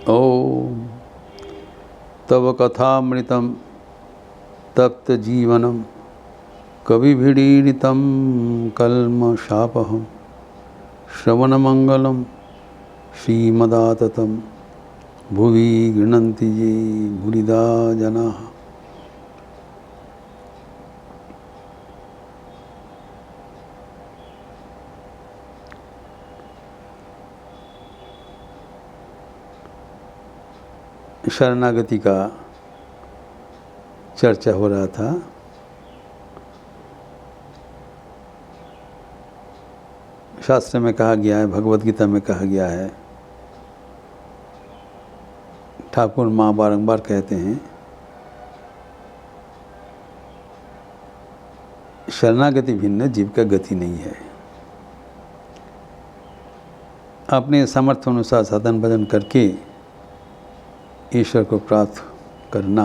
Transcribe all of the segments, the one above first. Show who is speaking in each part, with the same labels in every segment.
Speaker 1: ओम तव कथामृतं तप्त जीवनम कविभिडीडितं कल्मषापहं श्रवणमंगलं श्रीमदाततं भुवि गृह्णन्ति ये भूरिदा जनाः। शरणागति का चर्चा हो रहा था। शास्त्र में कहा गया है, भगवत गीता में कहा गया है, ठाकुर माँ बारंबार कहते हैं, शरणागति भिन्न जीव का गति नहीं है। अपने सामर्थ्य अनुसार साधन भजन करके ईश्वर को प्राप्त करना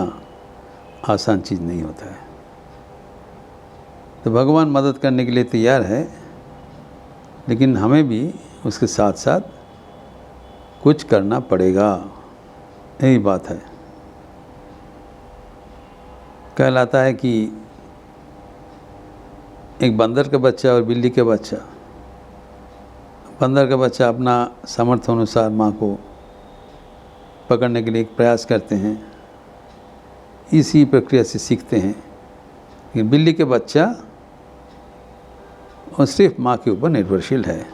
Speaker 1: आसान चीज़ नहीं होता है। तो भगवान मदद करने के लिए तैयार है, लेकिन हमें भी उसके साथ साथ कुछ करना पड़ेगा। यही बात है। कहलाता है कि एक बंदर का बच्चा और बिल्ली का बच्चा, बंदर का बच्चा अपना सामर्थ्य अनुसार माँ को पकड़ने के लिए एक प्रयास करते हैं, इसी प्रक्रिया से सीखते हैं। लेकिन बिल्ली के बच्चा और सिर्फ माँ के ऊपर निर्भरशील है।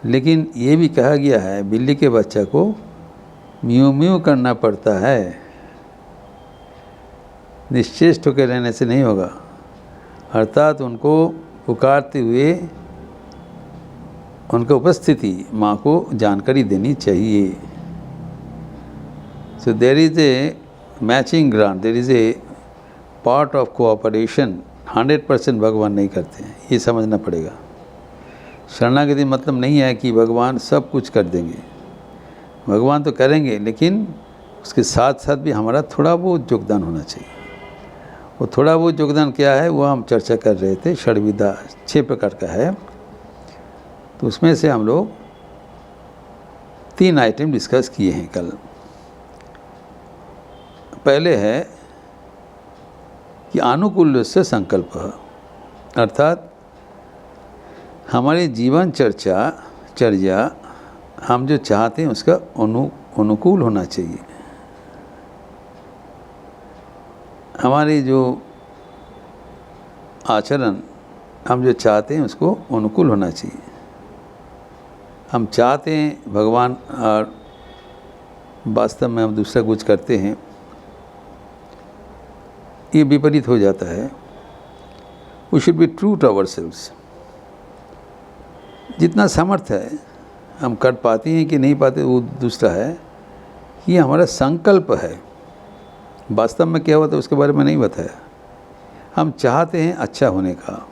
Speaker 1: लेकिन ये भी कहा गया है, बिल्ली के बच्चा को म्यू म्यू करना पड़ता है, निश्चेष्ट होकर रहने से नहीं होगा। अर्थात उनको पुकारते हुए उनका उपस्थिति माँ को जानकारी देनी चाहिए। So there is a matching ground, there is a part of cooperation। 100% भगवान नहीं करते हैं, ये समझना पड़ेगा। शरणागति मतलब नहीं है कि भगवान सब कुछ कर देंगे। भगवान तो करेंगे, लेकिन उसके साथ साथ भी हमारा थोड़ा बहुत योगदान होना चाहिए। वो थोड़ा बहुत योगदान क्या है, वो हम चर्चा कर रहे थे। षड्विधा 6 प्रकार का है, तो उसमें से हम लोग 3 आइटम डिस्कस किए हैं कल। पहले है कि अनुकूल से संकल्प, अर्थात हमारी जीवन चर्या हम जो चाहते हैं उसका अनुकूल होना चाहिए। हमारी जो आचरण हम जो चाहते हैं उसको अनुकूल होना चाहिए। हम चाहते हैं भगवान और वास्तव में हम दूसरा कुछ करते हैं, ये विपरीत हो जाता है। We should be true to ourselves. जितना सामर्थ्य है हम कर पाते हैं कि नहीं पाते वो दूसरा है। ये हमारा संकल्प है। वास्तव में क्या होता है उसके बारे में नहीं बताया। हम चाहते हैं अच्छा होने का,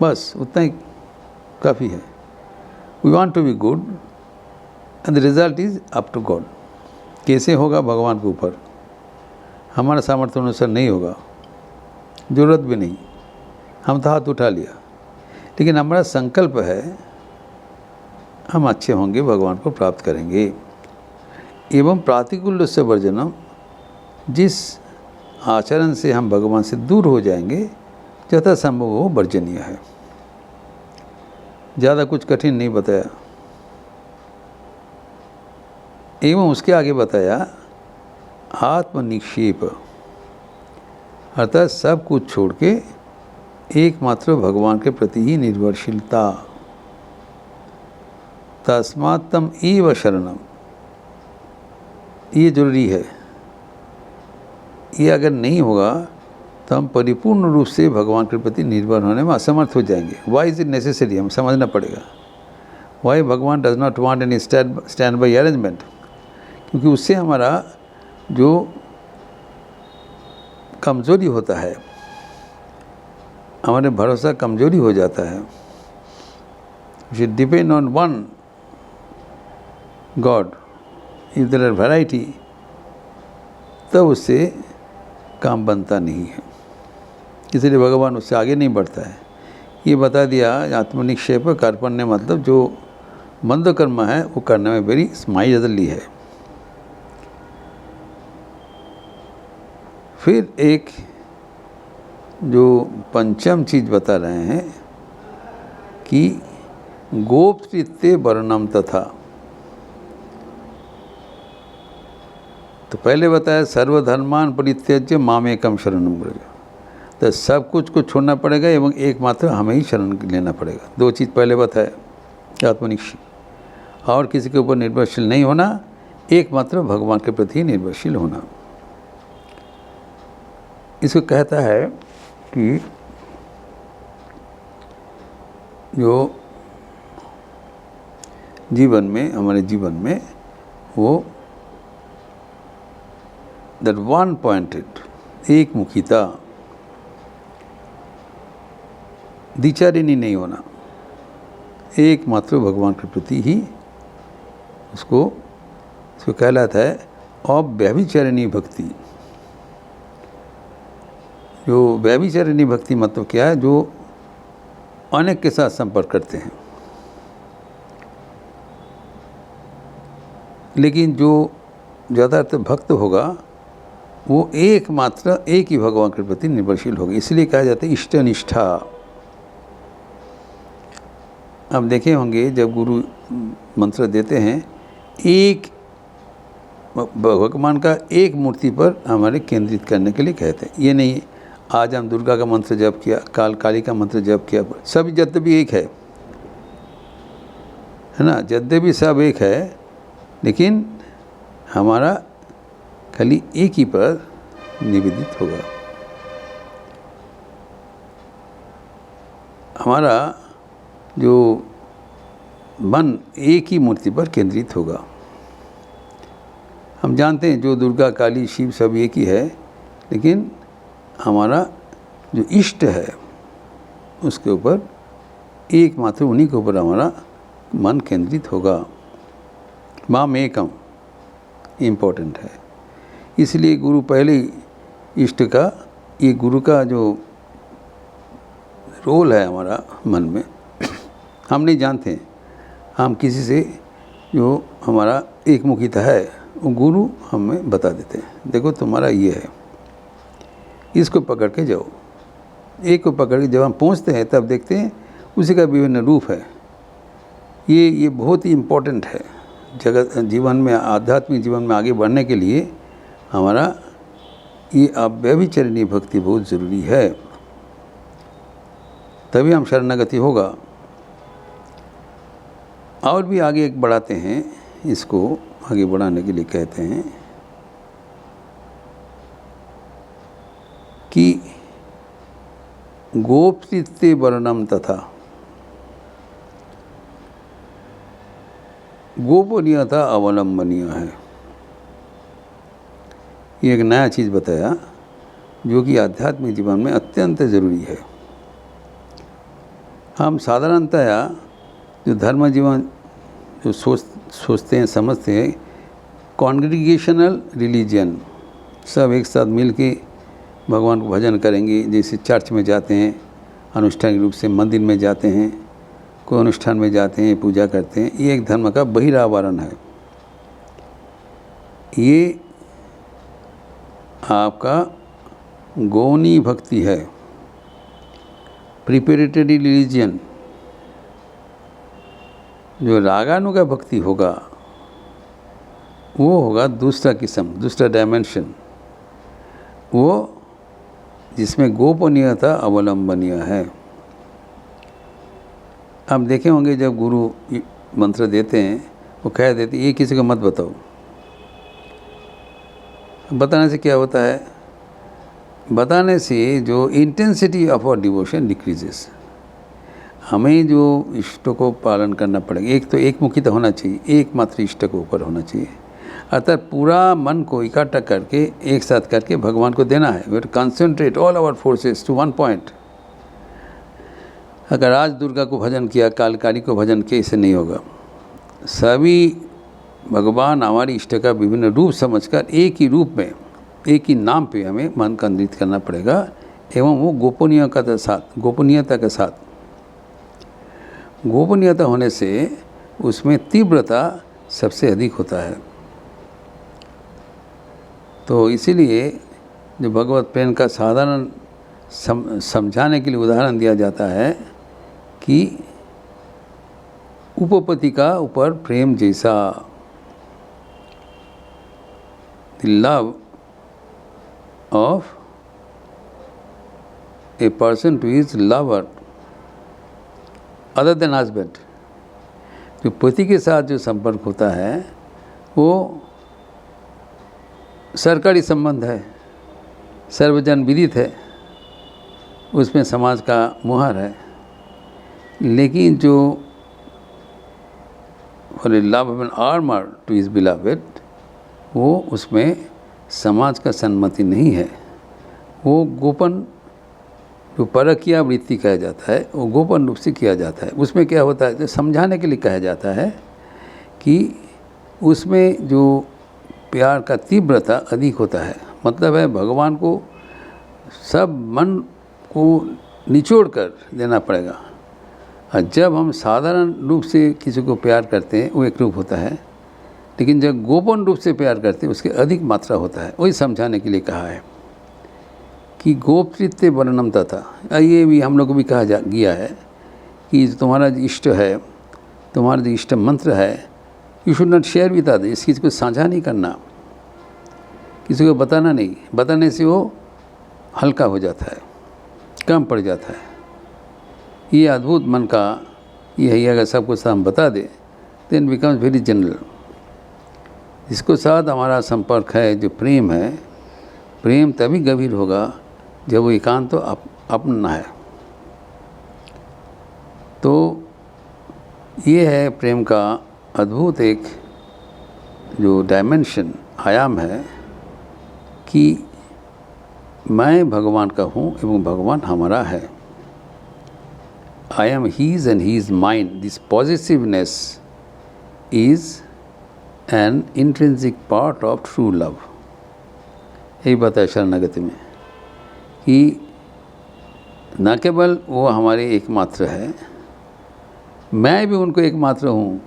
Speaker 1: बस उतना ही काफ़ी है। We want to be good and the result is up to God. कैसे होगा भगवान के ऊपर, हमारा सामर्थ्य अनुसार नहीं होगा, ज़रूरत भी नहीं। हम तो हाथ उठा लिया, लेकिन हमारा संकल्प है हम अच्छे होंगे, भगवान को प्राप्त करेंगे। एवं प्रातिकूल्य से वर्जनम, जिस आचरण से हम भगवान से दूर हो जाएंगे यथा संभव वो वर्जनीय है। ज़्यादा कुछ कठिन नहीं बताया। एवं उसके आगे बताया आत्मनिक्षेप, अर्थात सब कुछ छोड़ के एकमात्र भगवान के प्रति ही निर्भरशीलता। तस्मात् तम एव शरणम, ये जरूरी है। ये अगर नहीं होगा तो हम परिपूर्ण रूप से भगवान के प्रति निर्भर होने में असमर्थ हो जाएंगे। वाई इज़ इट नेसेसरी, हम समझना पड़ेगा। वाई भगवान does not want any stand by arrangement, क्योंकि उससे हमारा जो कमज़ोरी होता है, हमारे भरोसा कमज़ोरी हो जाता है। We should depend on one God. If there are variety, तब उससे काम बनता नहीं है, इसलिए भगवान उससे आगे नहीं बढ़ता है। ये बता दिया आत्मनिक्षेप, कार्पण्य मतलब जो मंद कर्म है वो करने में वेरी स्माइलली है। फिर एक जो पंचम चीज बता रहे हैं कि गोप्तृत्य वर्णम तथा। तो पहले बताया सर्वधर्मान परित्यज्य मामेकम शरणं व्रज, तो सब कुछ को छोड़ना पड़ेगा एवं एकमात्र हमें ही शरण लेना पड़ेगा। दो चीज़ पहले बताया, आत्मनिष्ठ और किसी के ऊपर निर्भरशील नहीं होना, एकमात्र भगवान के प्रति निर्भरशील होना। इसको कहता है कि जो जीवन में, हमारे जीवन में वो दैट वन पॉइंटेड, एक मुखिता, द्विचारिणी नहीं होना, एकमात्र भगवान के प्रति ही उसको कहलाता है अव्यभिचारिणी भक्ति। जो व्यभिचारिणी भक्ति मतलब क्या है? जो अनेक के साथ संपर्क करते हैं, लेकिन जो ज़्यादातर भक्त होगा वो एकमात्र एक ही भगवान के प्रति निर्भरशील होगा। इसलिए कहा जाता है इष्टनिष्ठा। आप देखे होंगे जब गुरु मंत्र देते हैं, एक भगवान का एक मूर्ति पर हमारे केंद्रित करने के लिए कहते हैं। ये नहीं आज हम दुर्गा का मंत्र जप किया, काली का मंत्र जप किया, सब यद्यपि एक है ना, यद्यपि सब एक है, लेकिन हमारा खाली एक ही पर निवेदित होगा। हमारा जो मन एक ही मूर्ति पर केंद्रित होगा। हम जानते हैं जो दुर्गा काली शिव सब एक ही है, लेकिन हमारा जो इष्ट है उसके ऊपर एकमात्र उन्हीं के ऊपर हमारा मन केंद्रित होगा। मामेकम इम्पोर्टेंट है। इसलिए गुरु पहले इष्ट का, ये गुरु का जो रोल है हमारा मन में, हम नहीं जानते। हम किसी से जो हमारा एकमुखिता है वो गुरु हमें बता देते हैं, देखो तुम्हारा ये है, इसको पकड़ के जाओ। एक को पकड़ के जब हम पहुँचते हैं तब देखते हैं उसी का विभिन्न रूप है। ये बहुत ही इम्पोर्टेंट है जगत जीवन में, आध्यात्मिक जीवन में आगे बढ़ने के लिए हमारा ये अव्यभिचारिणी भक्ति बहुत ज़रूरी है, तभी हम शरणागति होगा। और भी आगे एक बढ़ाते हैं, इसको आगे बढ़ाने के लिए कहते हैं कि गोप्तृत्य वर्णम तथा। गोपनीयता अवलंबनीय है। ये एक नया चीज़ बताया जो कि आध्यात्मिक जीवन में अत्यंत ज़रूरी है। हम साधारणतया जो धर्म जीवन जो सोचते हैं, समझते हैं, कॉन्ग्रीगेशनल रिलीजन, सब एक साथ मिल के भगवान को भजन करेंगे। जैसे चर्च में जाते हैं, अनुष्ठानिक रूप से मंदिर में जाते हैं, कोई अनुष्ठान में जाते हैं, पूजा करते हैं, ये एक धर्म का बहिरावरण है। ये आपका गौनी भक्ति है, प्रिपेरेटरी रिलीजन। जो रागानुगा भक्ति होगा वो होगा दूसरा किस्म, दूसरा डायमेंशन, वो जिसमें गोपनीयता अवलंबनीय है। आप देखे होंगे जब गुरु मंत्र देते हैं वो कह देते ये किसी को मत बताओ। बताने से क्या होता है? बताने से जो intensity of our devotion decreases. हमें जो इष्ट को पालन करना पड़ेगा। एक तो एक मुखी तो होना चाहिए, एकमात्र इष्ट को ऊपर होना चाहिए। अतः पूरा मन को इकट्ठा करके एक साथ करके भगवान को देना है। We concentrate all our forces to one point. अगर आज दुर्गा को भजन किया, काली को भजन किया, इससे नहीं होगा। सभी भगवान हमारी इष्ट का विभिन्न रूप समझकर एक ही रूप में, एक ही नाम पे हमें मन केंद्रित करना पड़ेगा, एवं वो गोपनीयता के साथ। गोपनीयता होने से उसमें तीव्रता सबसे अधिक होता है। तो इसीलिए जो भगवत प्रेम का साधारण समझाने के लिए उदाहरण दिया जाता है कि उपपति का ऊपर प्रेम जैसा। The love of a person to his lover other than husband, जो पति के साथ जो संपर्क होता है वो सरकारी संबंध है, सर्वजन विदित है, उसमें समाज का मुहर है। लेकिन जो for a love of an armour to his beloved, वो उसमें समाज का सम्मति नहीं है। वो गोपन जो परकीय वृत्ति कहा जाता है वो गोपन रूप से किया जाता है। उसमें क्या होता है, जो समझाने के लिए कहा जाता है कि उसमें जो प्यार का तीव्रता अधिक होता है। मतलब है भगवान को सब मन को निचोड़ कर देना पड़ेगा। और जब हम साधारण रूप से किसी को प्यार करते हैं वो एक रूप होता है, लेकिन जब गोपन रूप से प्यार करते हैं उसकी अधिक मात्रा होता है। वही समझाने के लिए कहा है कि गोप्तृत्व वर्णनम तथा। ये भी हम लोग को भी कहा गया है कि तुम्हारा जो इष्ट है, तुम्हारा जो इष्ट मंत्र है, you should not share with others. इस चीज़ को साझा नहीं करना, किसी को बताना नहीं। बताने से वो हल्का हो जाता है, कम पड़ जाता है। ये अद्भुत मन का ये है, अगर सब कुछ हम बता दें देन बिकम्स वेरी जनरल। जिसको साथ हमारा संपर्क है, जो प्रेम है, प्रेम तभी गंभीर होगा जब वो एकांत तो अपना है। तो ये है प्रेम का अद्भुत एक जो डायमेंशन, आयाम है कि मैं भगवान का हूँ एवं भगवान हमारा है। I am his and he is mine. This positiveness is an intrinsic part of true love. यही बात है शरणागति में कि न केवल वो हमारे एकमात्र है, मैं भी उनको एकमात्र हूँ।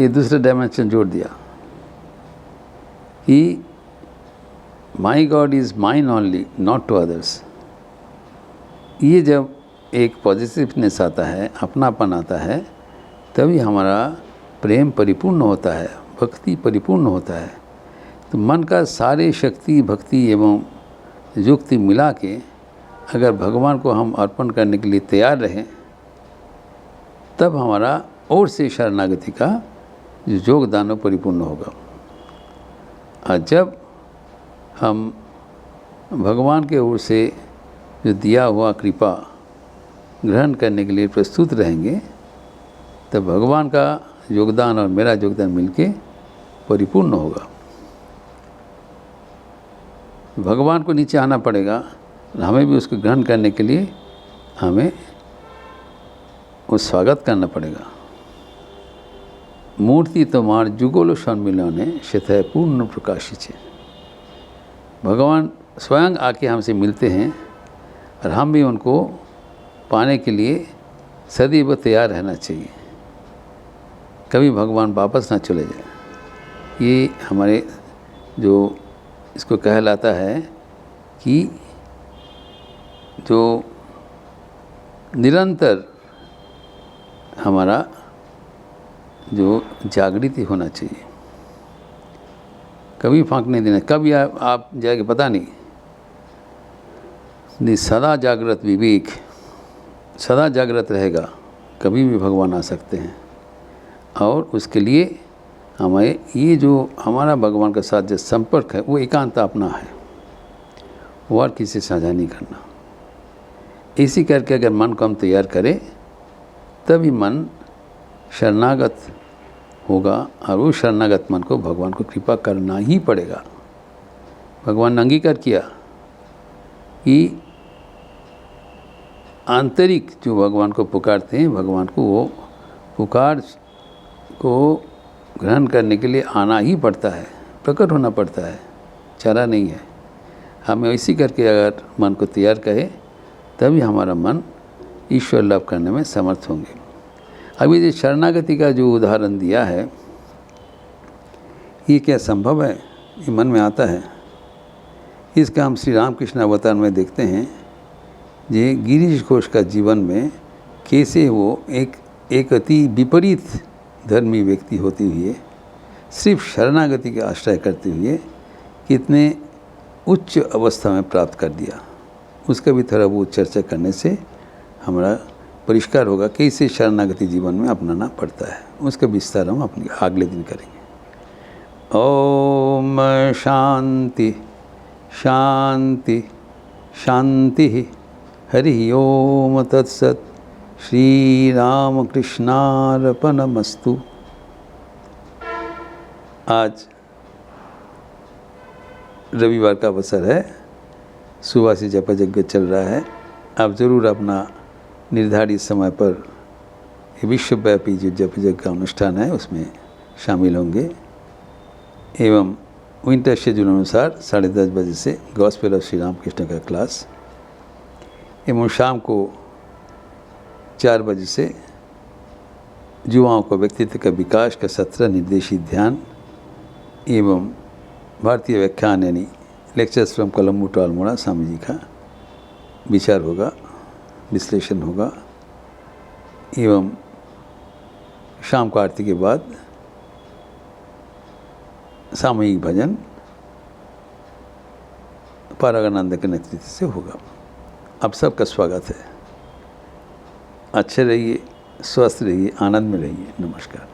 Speaker 1: ये दूसरा डायमेंशन जोड़ दिया कि my god is mine only not to others. ये जब एक पॉजिटिवनेस आता है, अपनापन आता है, तभी हमारा प्रेम परिपूर्ण होता है, भक्ति परिपूर्ण होता है। तो मन का सारे शक्ति, भक्ति एवं युक्ति मिला के अगर भगवान को हम अर्पण करने के लिए तैयार रहें, तब हमारा और से शरणागति का जो योगदान परिपूर्ण होगा। और जब हम भगवान के ओर से जो दिया हुआ कृपा ग्रहण करने के लिए प्रस्तुत रहेंगे, तब भगवान का योगदान और मेरा योगदान मिलके परिपूर्ण होगा। भगवान को नीचे आना पड़ेगा, हमें भी उसको ग्रहण करने के लिए हमें उस स्वागत करना पड़ेगा। मूर्ति तोमार जुगोलो सम्मिलने शतः पूर्ण प्रकाशित। भगवान स्वयं आके हमसे मिलते हैं और हम भी उनको पाने के लिए सदैव तैयार रहना चाहिए। कभी भगवान वापस ना चले जाए। ये हमारे जो इसको कहलाता है कि जो निरंतर हमारा जो जागृति होना चाहिए, कभी फांक नहीं देना। कभी आप जाके पता नहीं सदा जागृत विवेक सदा जागृत रहेगा, कभी भी भगवान आ सकते हैं। और उसके लिए हमें ये जो हमारा भगवान के साथ जो संपर्क है वो एकांत अपना है, वो और किसी से साझा नहीं करना। इसी करके अगर मन को हम तैयार करें, तभी मन शरणागत होगा और वो शरणागत मन को भगवान को कृपा करना ही पड़ेगा। भगवान ने अंगीकार किया कि आंतरिक जो भगवान को पुकारते हैं, भगवान को वो पुकार को ग्रहण करने के लिए आना ही पड़ता है, प्रकट होना पड़ता है, चारा नहीं है। हमें इसी करके अगर मन को तैयार करें, तभी हमारा मन ईश्वर लाभ करने में समर्थ होंगे। अभी जो शरणागति का जो उदाहरण दिया है, ये क्या संभव है? ये मन में आता है। इसका हम श्री रामकृष्ण अवतार में देखते हैं, ये गिरीश घोष का जीवन में कैसे वो एक अति विपरीत धर्मी व्यक्ति होते हुए सिर्फ शरणागति का आश्रय करते हुए कितने उच्च अवस्था में प्राप्त कर दिया। उसका भी थोड़ा बहुत चर्चा करने से हमारा परिष्कार होगा कैसे शरणागति जीवन में अपनाना पड़ता है। उसका विस्तार हम अपने अगले दिन करेंगे। ओम शांति शांति शांति। हरि ओम तत्सत। श्री रामकृष्णार्पणमस्तु। आज रविवार का अवसर है, सुबह से जप यज्ञ चल रहा है। आप ज़रूर अपना निर्धारित समय पर विश्वव्यापी जो जप यज्ञ का अनुष्ठान है उसमें शामिल होंगे। एवं विंटर शेड्यूल अनुसार 10:30 बजे से गॉस्पेल ऑफ श्री रामकृष्ण का क्लास, एवं शाम को 4 बजे से युवाओं को व्यक्तित्व का विकास का सत्र निर्देशित ध्यान एवं भारतीय व्याख्यान यानी lectures from Colombo to Almora Swami ji का विचार होगा, विश्लेषण होगा। एवं शाम को आरती के बाद सामूहिक भजन पारागानंद के नेतृत्व से होगा। आप सबका स्वागत है। अच्छे रहिए, स्वस्थ रहिए, आनंद में रहिए। नमस्कार।